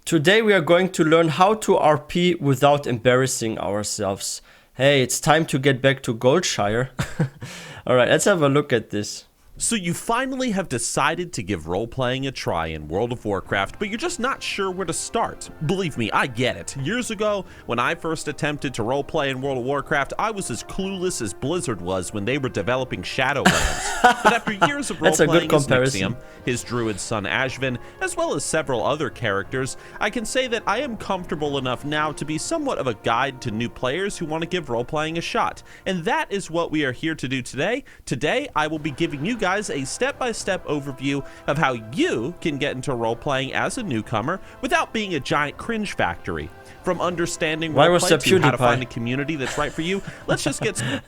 Today we are going to learn how to RP without embarrassing ourselves. Hey, it's time to get back to Goldshire. Alright, let's have a look at this. So you finally have decided to give role-playing a try in World of Warcraft, but you're just not sure where to start. Believe me, I get it. Years ago, when I first attempted to roleplay in World of Warcraft, I was as clueless as Blizzard was when they were developing Shadowlands. But after years of role-playing as Nixxiom, his druid son Ashvin, as well as several other characters, I can say that I am comfortable enough now to be somewhat of a guide to new players who want to give role-playing a shot. And that is what we are here to do today. Today, I will be giving you guys a step-by-step overview of how you can get into role-playing as a newcomer without being a giant cringe factory. From understanding roleplay to how to find a community that's right for you, let's just get started.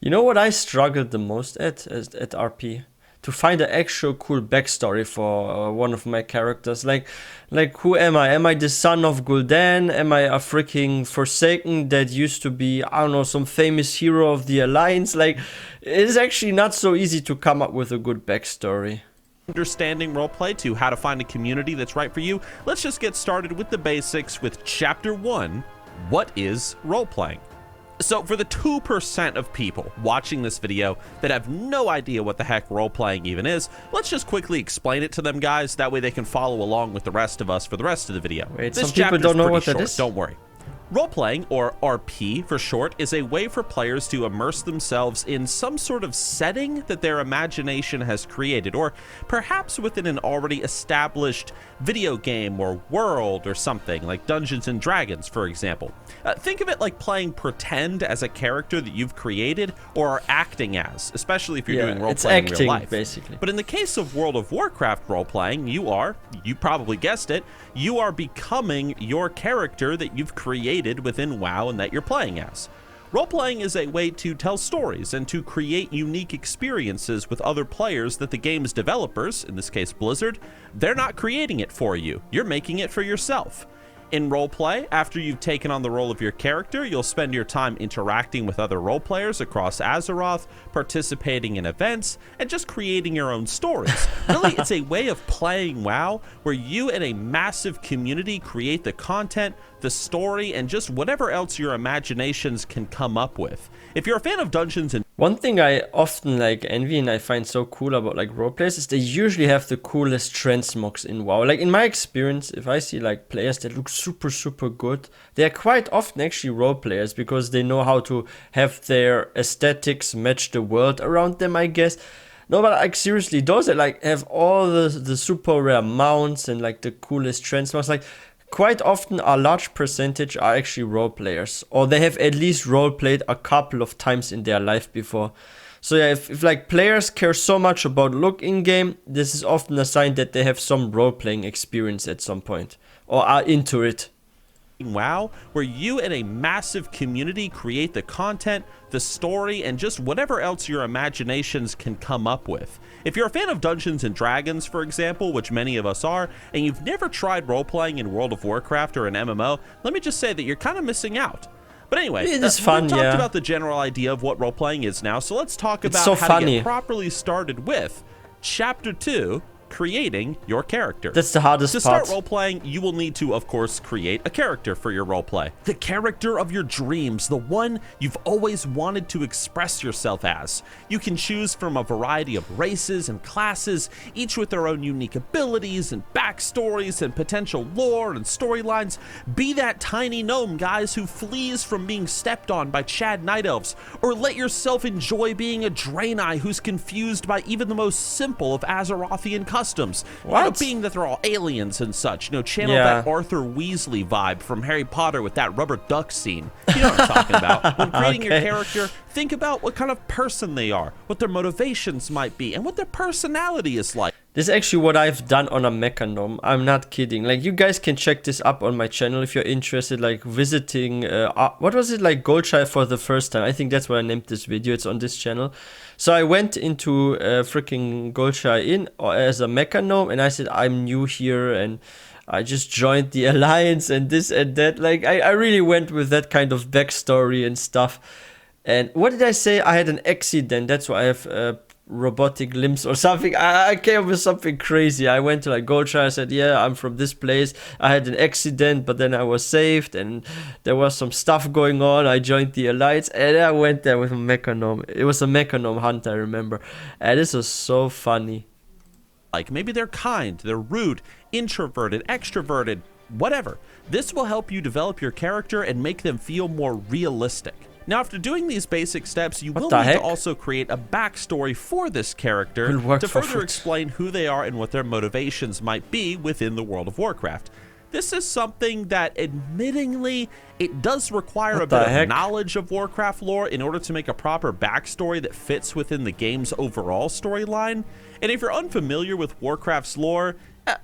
You know what I struggled the most at RP? To find an actual cool backstory for one of my characters. Like who am I? Am I the son of Gul'dan? Am I a freaking Forsaken that used to be, I don't know, some famous hero of the Alliance? Like, it's actually not so easy to come up with a good backstory. Understanding roleplay to how to find a community that's right for you, let's just get started with the basics with Chapter 1, What is Roleplaying? So for the 2% of people watching this video that have no idea what the heck role-playing even is, let's just quickly explain it to them, guys. That way they can follow along with the rest of us for the rest of the video. Wait, some people don't know what that is? Don't worry. Role-playing, or RP for short, is a way for players to immerse themselves in some sort of setting that their imagination has created, or perhaps within an already established video game or world or something, like Dungeons and Dragons, for example. Think of it like playing pretend as a character that you've created or are acting as, especially if you're doing role-playing in real life. Basically. But in the case of World of Warcraft role-playing, you probably guessed it, you are becoming your character that you've created within WoW and that you're playing as. Role-playing is a way to tell stories and to create unique experiences with other players that the game's developers, in this case Blizzard, they're not creating it for you. You're making it for yourself. In roleplay, after you've taken on the role of your character, you'll spend your time interacting with other role players across Azeroth, participating in events, and just creating your own stories. Really, it's a way of playing WoW where you and a massive community create the content, the story, and just whatever else your imaginations can come up with. If you're a fan of Dungeons and one thing I often envy and I find so cool about roleplayers is they usually have the coolest transmogs in WoW. Like in my experience, if I see players that look super good, they are quite often actually roleplayers because they know how to have their aesthetics match the world around them, I guess. No, but seriously, those that have all the super rare mounts and the coolest transmogs, quite often a large percentage are actually role players, or they have at least role played a couple of times in their life before. So yeah, if players care so much about look in game, this is often a sign that they have some role playing experience at some point or are into it. WoW, where you and a massive community create the content, the story, and just whatever else your imaginations can come up with. If you're a fan of Dungeons and Dragons, for example, which many of us are, and you've never tried role-playing in World of Warcraft or an MMO, let me just say that you're kind of missing out. But anyway, it is fun, we've talked about the general idea of what role-playing is now, so let's talk about how to get properly started with Chapter 2, Creating your character. That's the hardest part. To start role-playing, you will need to, of course, create a character for your roleplay. The character of your dreams, the one you've always wanted to express yourself as. You can choose from a variety of races and classes, each with their own unique abilities and backstories and potential lore and storylines. Be that tiny gnome, guys, who flees from being stepped on by Chad Night Elves, or let yourself enjoy being a Draenei who's confused by even the most simple of Azerothian customs. Being that they're all aliens and such. Channel that Arthur Weasley vibe from Harry Potter with that rubber duck scene. You know what I'm talking about. When creating your character, think about what kind of person they are, what their motivations might be, and what their personality is like. This is actually what I've done on a mecha gnome. I'm not kidding. You guys can check this up on my channel if you're interested, visiting, what was it, Goldshire for the first time. I think that's what I named this video. It's on this channel. So I went into freaking Goldshire Inn as a mecha gnome, and I said, I'm new here, and I just joined the Alliance and this and that. I really went with that kind of backstory and stuff. And what did I say? I had an accident. That's why I have robotic limbs or something. I came up with something crazy. I went to like Goldshire. I said, yeah, I'm from this place. I had an accident, but then I was saved, and there was some stuff going on. I joined the Alliance, and I went there with a Mechanome. It was a Mechanome hunt, I remember. And this was so funny. Like maybe they're kind, they're rude, introverted, extroverted, whatever. This will help you develop your character and make them feel more realistic. Now, after doing these basic steps, you will need to also create a backstory for this character to further explain who they are and what their motivations might be within the World of Warcraft. This is something that, admittingly, it does require a bit of knowledge of Warcraft lore in order to make a proper backstory that fits within the game's overall storyline. And if you're unfamiliar with Warcraft's lore,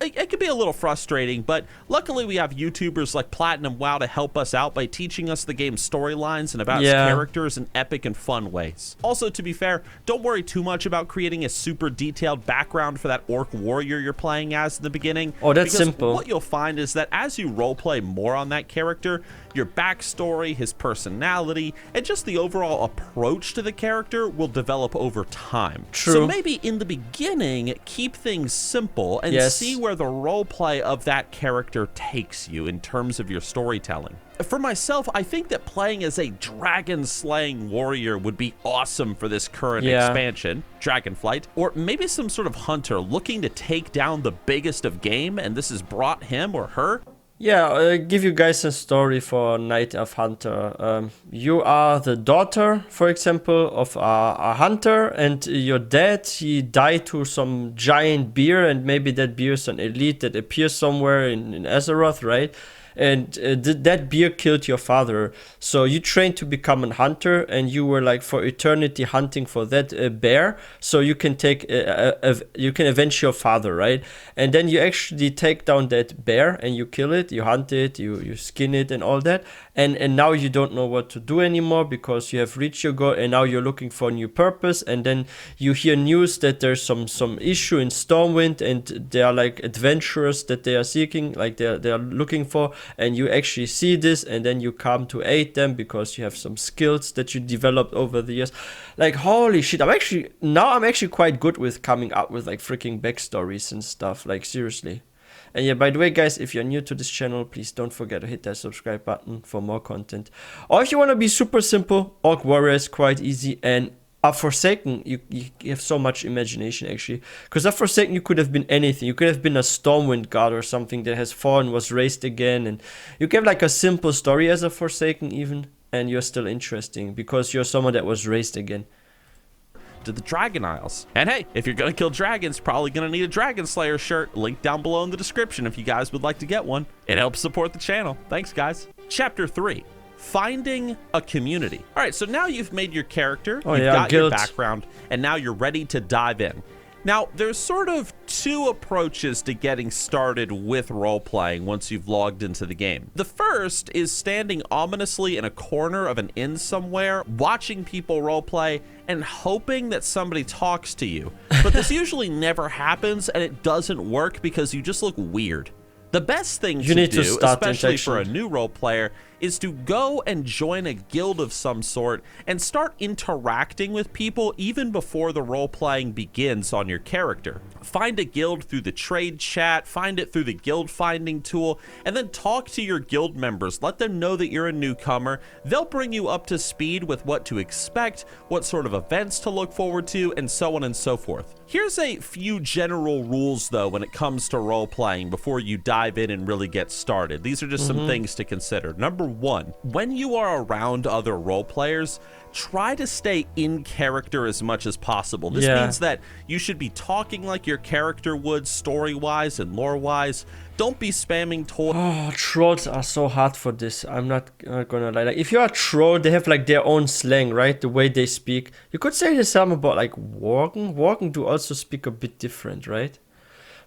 it can be a little frustrating, but luckily we have YouTubers like Platinum WoW to help us out by teaching us the game's storylines and about its characters in epic and fun ways. Also, to be fair, don't worry too much about creating a super detailed background for that orc warrior you're playing as in the beginning. Oh, that's simple. What you'll find is that as you roleplay more on that character, your backstory, his personality, and just the overall approach to the character will develop over time. True. So maybe in the beginning, keep things simple and see where the roleplay of that character takes you in terms of your storytelling. For myself, I think that playing as a dragon-slaying warrior would be awesome for this current expansion, Dragonflight, or maybe some sort of hunter looking to take down the biggest of game, and this has brought him or her. Yeah, I'll give you guys a story for Night of Hunter. You are the daughter, for example, of a hunter, and your dad, he died to some giant bear, and maybe that bear is an elite that appears somewhere in Azeroth, right? And that bear killed your father. So you trained to become a hunter, and you were like for eternity hunting for that bear. So you can take, you can avenge your father, right? And then you actually take down that bear and you kill it, you hunt it, you skin it and all that. And now you don't know what to do anymore because you have reached your goal, and now you're looking for a new purpose. And then you hear news that there's some issue in Stormwind, and they are like adventurers that they are seeking, like they are looking for. And you actually see this, and then you come to aid them because you have some skills that you developed over the years. Like, holy shit, I'm actually quite good with coming up with like freaking backstories and stuff, like seriously. And yeah, by the way, guys, if you're new to this channel, please don't forget to hit that subscribe button for more content. Or if you want to be super simple, Orc Warrior is quite easy, and a Forsaken, you have so much imagination, actually. Because a Forsaken, you could have been anything. You could have been a Stormwind god or something that has fallen, was raised again. And you can have like a simple story as a Forsaken even. And you're still interesting because you're someone that was raised again. To the Dragon Isles. And hey, if you're gonna kill dragons, probably gonna need a Dragon Slayer shirt. Link down below in the description if you guys would like to get one. It helps support the channel. Thanks, guys. Chapter 3. Finding a community. All right, so now you've made your character, you've got your background, and now you're ready to dive in. Now, there's sort of two approaches to getting started with role-playing once you've logged into the game. The first is standing ominously in a corner of an inn somewhere, watching people role-play, and hoping that somebody talks to you. But this usually never happens, and it doesn't work because you just look weird. The best thing to do, especially for a new role player, is to go and join a guild of some sort and start interacting with people even before the role playing begins on your character. Find a guild through the trade chat, find it through the guild finding tool, and then talk to your guild members. Let them know that you're a newcomer. They'll bring you up to speed with what to expect, what sort of events to look forward to, and so on and so forth. Here's a few general rules, though, when it comes to role-playing before you dive in and really get started. These are just some things to consider. Number 1, when you are around other role players, try to stay in character as much as possible. This means that you should be talking like your character would, story-wise and lore-wise. Don't be spamming trolls are so hard for this. I'm not gonna lie. Like, if you're a troll, they have like their own slang, right? The way they speak. You could say the same about like Worgen. Worgen do also speak a bit different, right?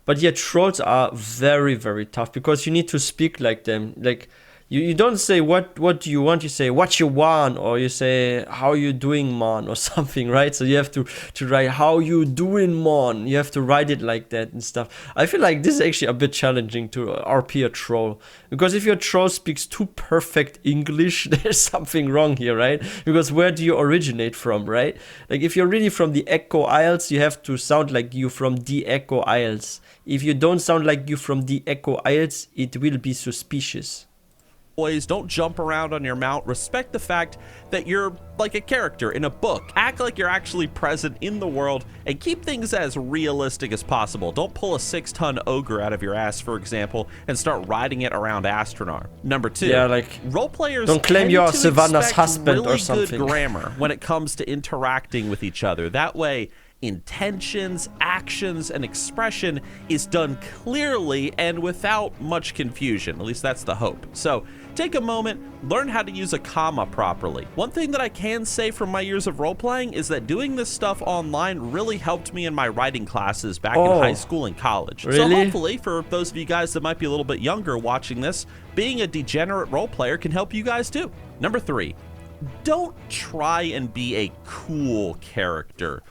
But yeah, trolls are very, very tough because you need to speak like them. Like, You don't say what do you want, you say what you want, or you say how you doing, man, or something, right? So you have to write how you doing, man. You have to write it like that and stuff. I feel like this is actually a bit challenging to RP a troll, because if your troll speaks too perfect English, there's something wrong here, right? Because where do you originate from, right? Like if you're really from the Echo Isles, you have to sound like you from the Echo Isles. If you don't sound like you from the Echo Isles, it will be suspicious. Boys, don't jump around on your mount. Respect the fact that you're like a character in a book. Act like you're actually present in the world and keep things as realistic as possible. Don't pull a 6-ton ogre out of your ass, for example, and start riding it around Astronar. Number 2, yeah, like, role players don't claim you're Savannah's expect husband really or something. good grammar when it comes to interacting with each other. That way, intentions, actions, and expression is done clearly and without much confusion. At least that's the hope. So take a moment, learn how to use a comma properly. One thing that I can say from my years of role-playing is that doing this stuff online really helped me in my writing classes back in high school and college. Really? So hopefully, for those of you guys that might be a little bit younger watching this, being a degenerate role player can help you guys too. Number 3, don't try and be a cool character.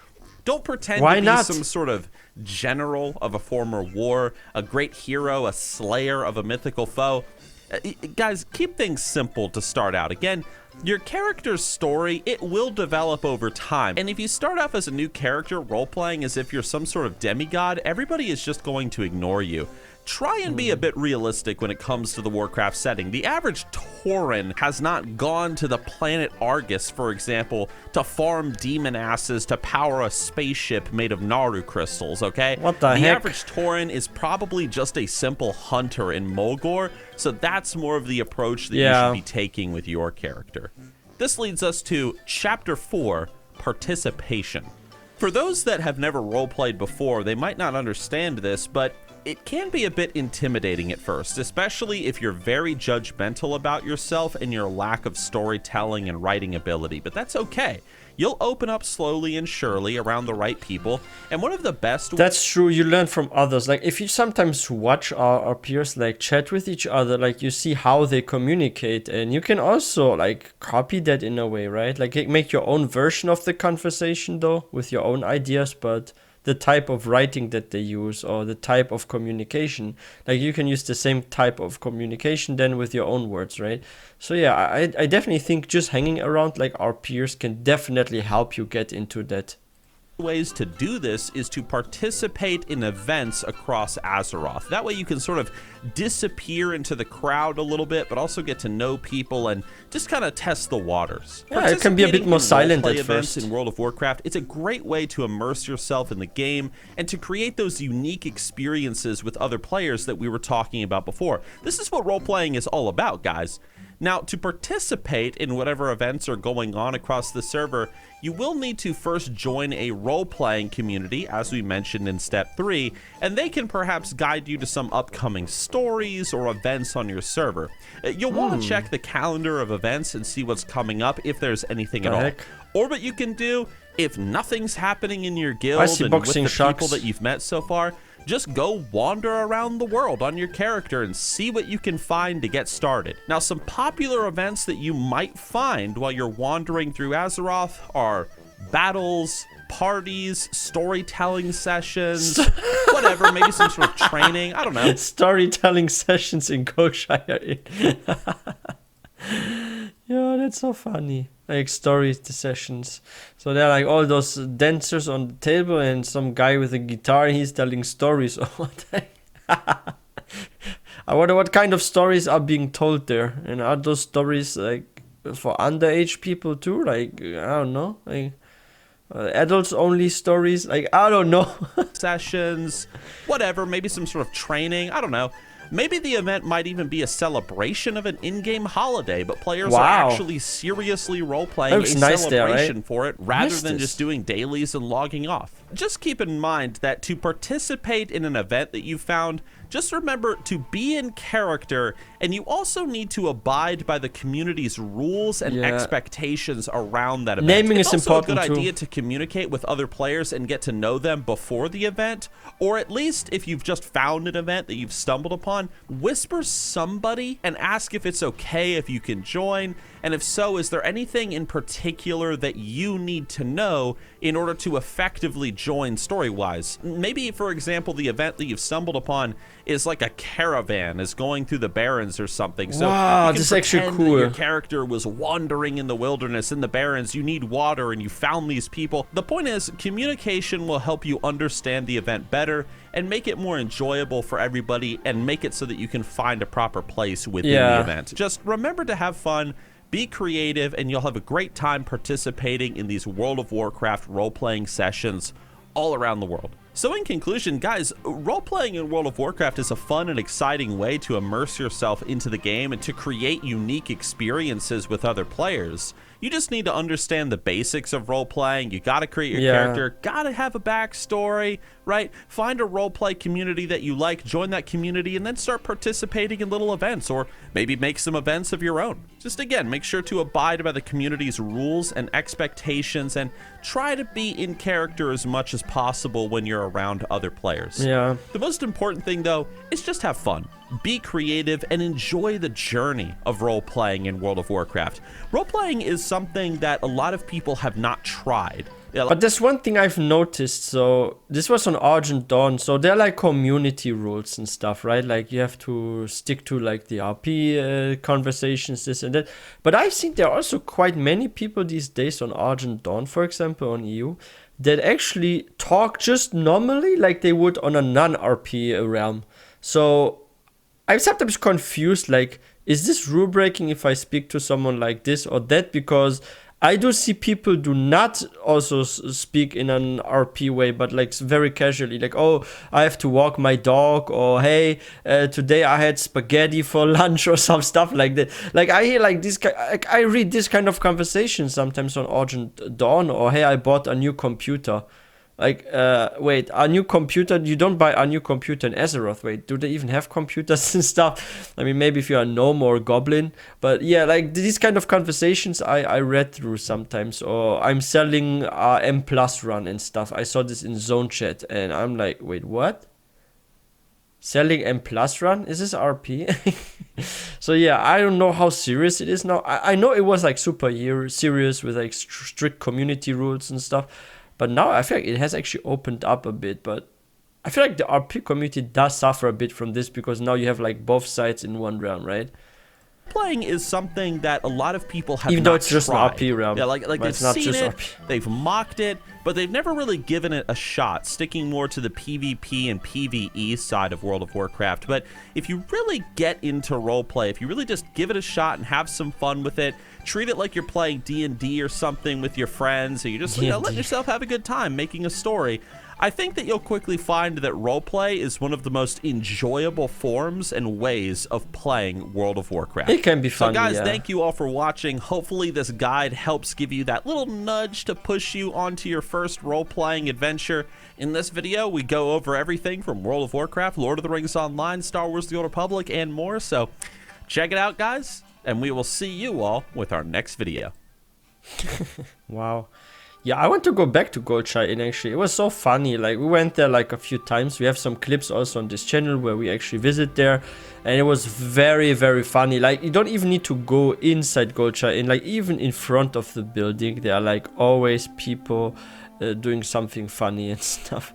Don't pretend to be some sort of general of a former war, a great hero, a slayer of a mythical foe. Guys, keep things simple to start out. Again, your character's story, it will develop over time. And if you start off as a new character role-playing as if you're some sort of demigod, everybody is just going to ignore you. Try and be a bit realistic when it comes to the Warcraft setting. The average Tauren has not gone to the planet Argus, for example, to farm demon asses to power a spaceship made of Naru crystals, okay? What the heck? The average Tauren is probably just a simple hunter in Mulgore, so that's more of the approach that you should be taking with your character. This leads us to Chapter 4, Participation. For those that have never roleplayed before, they might not understand this, but it can be a bit intimidating at first, especially if you're very judgmental about yourself and your lack of storytelling and writing ability, but that's okay. You'll open up slowly and surely around the right people, and one of the best... That's true, you learn from others. Like, if you sometimes watch our peers, like, chat with each other, like, you see how they communicate, and you can also, like, copy that in a way, right? Like, make your own version of the conversation, though, with your own ideas, but the type of writing that they use or the type of communication, like you can use the same type of communication then with your own words, right? So yeah, I definitely think just hanging around like our peers can definitely help you get into that. Ways to do this is to participate in events across Azeroth. That way you can sort of disappear into the crowd a little bit, but also get to know people and just kind of test the waters. Yeah, it can be a bit more silent at first. In World of Warcraft, it's a great way to immerse yourself in the game and to create those unique experiences with other players that we were talking about before. This is what role-playing is all about, guys. Now, to participate in whatever events are going on across the server, you will need to first join a role-playing community, as we mentioned in Step 3, and they can perhaps guide you to some upcoming stories or events on your server. You'll want to check the calendar of events and see what's coming up, if there's anything at all. Or what you can do, if nothing's happening in your guild and with the people that you've met so far, just go wander around the world on your character and see what you can find to get started. Now, some popular events that you might find while you're wandering through Azeroth are battles, parties, storytelling sessions, whatever, maybe some sort of training, I don't know. Storytelling sessions in Goshire. Yeah, that's so funny. Like story sessions. So there are like all those dancers on the table and some guy with a guitar, he's telling stories. I wonder what kind of stories are being told there. And are those stories like for underage people too? Like, I don't know. Like adults only stories? Like, I don't know. Sessions, whatever, maybe some sort of training, I don't know. Maybe the event might even be a celebration of an in-game holiday, but players are actually seriously role-playing a celebration for it rather than just doing dailies and logging off. Just keep in mind that to participate in an event that you found, Just remember to be in character, and you also need to abide by the community's rules and expectations around that event. Naming it's is also important a good idea too. to communicate with other players and get to know them before the event, or at least if you've just found an event that you've stumbled upon, whisper somebody and ask if it's okay if you can join, and if so, is there anything in particular that you need to know in order to effectively join story-wise? Maybe, for example, the event that you've stumbled upon is like a caravan is going through the Barrens or something. So wow, you can this is actually pretend cool. that your character was wandering in the wilderness in the Barrens. You need water and you found these people. The point is, communication will help you understand the event better and make it more enjoyable for everybody and make it so that you can find a proper place within the event. Just remember to have fun, be creative, and you'll have a great time participating in these World of Warcraft role-playing sessions all around the world. So in conclusion, guys, role-playing in World of Warcraft is a fun and exciting way to immerse yourself into the game and to create unique experiences with other players. You just need to understand the basics of role-playing. You gotta create your character, gotta have a backstory, right? Find a role-play community that you like, join that community, and then start participating in little events, or maybe make some events of your own. Just again, make sure to abide by the community's rules and expectations and try to be in character as much as possible when you're around other players. The most important thing, though, is just have fun. Be creative and enjoy the journey of role-playing in World of Warcraft. Role-playing is something that a lot of people have not tried. But there's one thing I've noticed. So this was on Argent Dawn. So they're like community rules and stuff, right? Like you have to stick to like the RP conversations, this and that. But I've seen there are also quite many people these days on Argent Dawn, for example, on EU, that actually talk just normally like they would on a non-RP realm. So I'm sometimes confused, like, is this rule breaking if I speak to someone like this or that? Because I do see people do not also speak in an RP way, but like very casually, like, oh, I have to walk my dog, or hey, today I had spaghetti for lunch, or some stuff like that. Like I hear like this, like, I read this kind of conversation sometimes on Argent Dawn, or hey, I bought a new computer. Like, wait, a new computer? You don't buy a new computer in Azeroth. Wait, do they even have computers and stuff? I mean, maybe if you're a gnome or a goblin. But yeah, like these kind of conversations I read through sometimes. Or I'm selling a M Plus run and stuff. I saw this in Zone Chat and I'm like, wait, what? Selling M Plus run? Is this RP? So yeah, I don't know how serious it is now. I know it was like super serious with like strict community rules and stuff. But now I feel like it has actually opened up a bit. But I feel like the RP community does suffer a bit from this because now you have like both sides in one realm, right? Playing is something that a lot of people have Even not though it's just tried. an RP realm. Yeah, like they've it's not seen just it, RP. they've mocked it, but they've never really given it a shot, sticking more to the PvP and PvE side of World of Warcraft. But if you really get into roleplay, if you really just give it a shot and have some fun with it, treat it like you're playing D&D or something with your friends, or you just let yourself have a good time making a story, I think that you'll quickly find that roleplay is one of the most enjoyable forms and ways of playing World of Warcraft. It can be fun. So guys, thank you all for watching. Hopefully this guide helps give you that little nudge to push you onto your first role-playing adventure. In this video, we go over everything from World of Warcraft, Lord of the Rings Online, Star Wars The Old Republic, and more. So check it out, guys, and we will see you all with our next video. Wow. Yeah, I want to go back to Goldshire Inn actually. It was so funny. Like we went there like a few times. We have some clips also on this channel where we actually visit there. And it was very, very funny. Like you don't even need to go inside Goldshire Inn. Like even in front of the building, there are like always people doing something funny and stuff.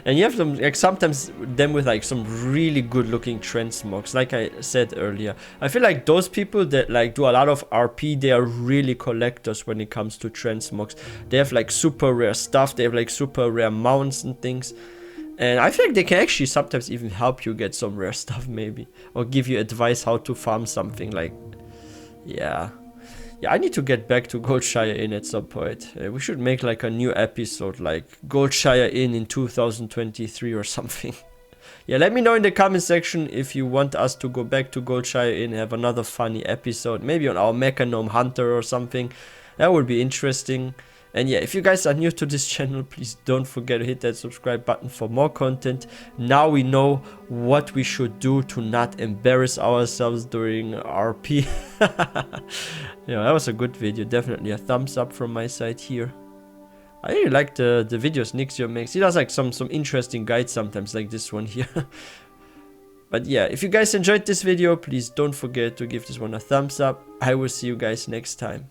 And you have them like sometimes them with like some really good looking transmogs, like I said earlier. I feel like those people that like do a lot of RP, they are really collectors when it comes to transmogs. They have like super rare stuff, they have like super rare mounts and things. And I feel like they can actually sometimes even help you get some rare stuff maybe, or give you advice how to farm something. Like, yeah, I need to get back to Goldshire Inn at some point. We should make like a new episode, like Goldshire Inn in 2023 or something. Yeah, let me know in the comment section if you want us to go back to Goldshire Inn and have another funny episode. Maybe on our Mecha Gnome Hunter or something. That would be interesting. And yeah, if you guys are new to this channel, please don't forget to hit that subscribe button for more content. Now we know what we should do to not embarrass ourselves during RP. Yeah, that was a good video. Definitely a thumbs up from my side here. I really like the videos Nixxiom makes. He does like some interesting guides sometimes, like this one here. But yeah, if you guys enjoyed this video, please don't forget to give this one a thumbs up. I will see you guys next time.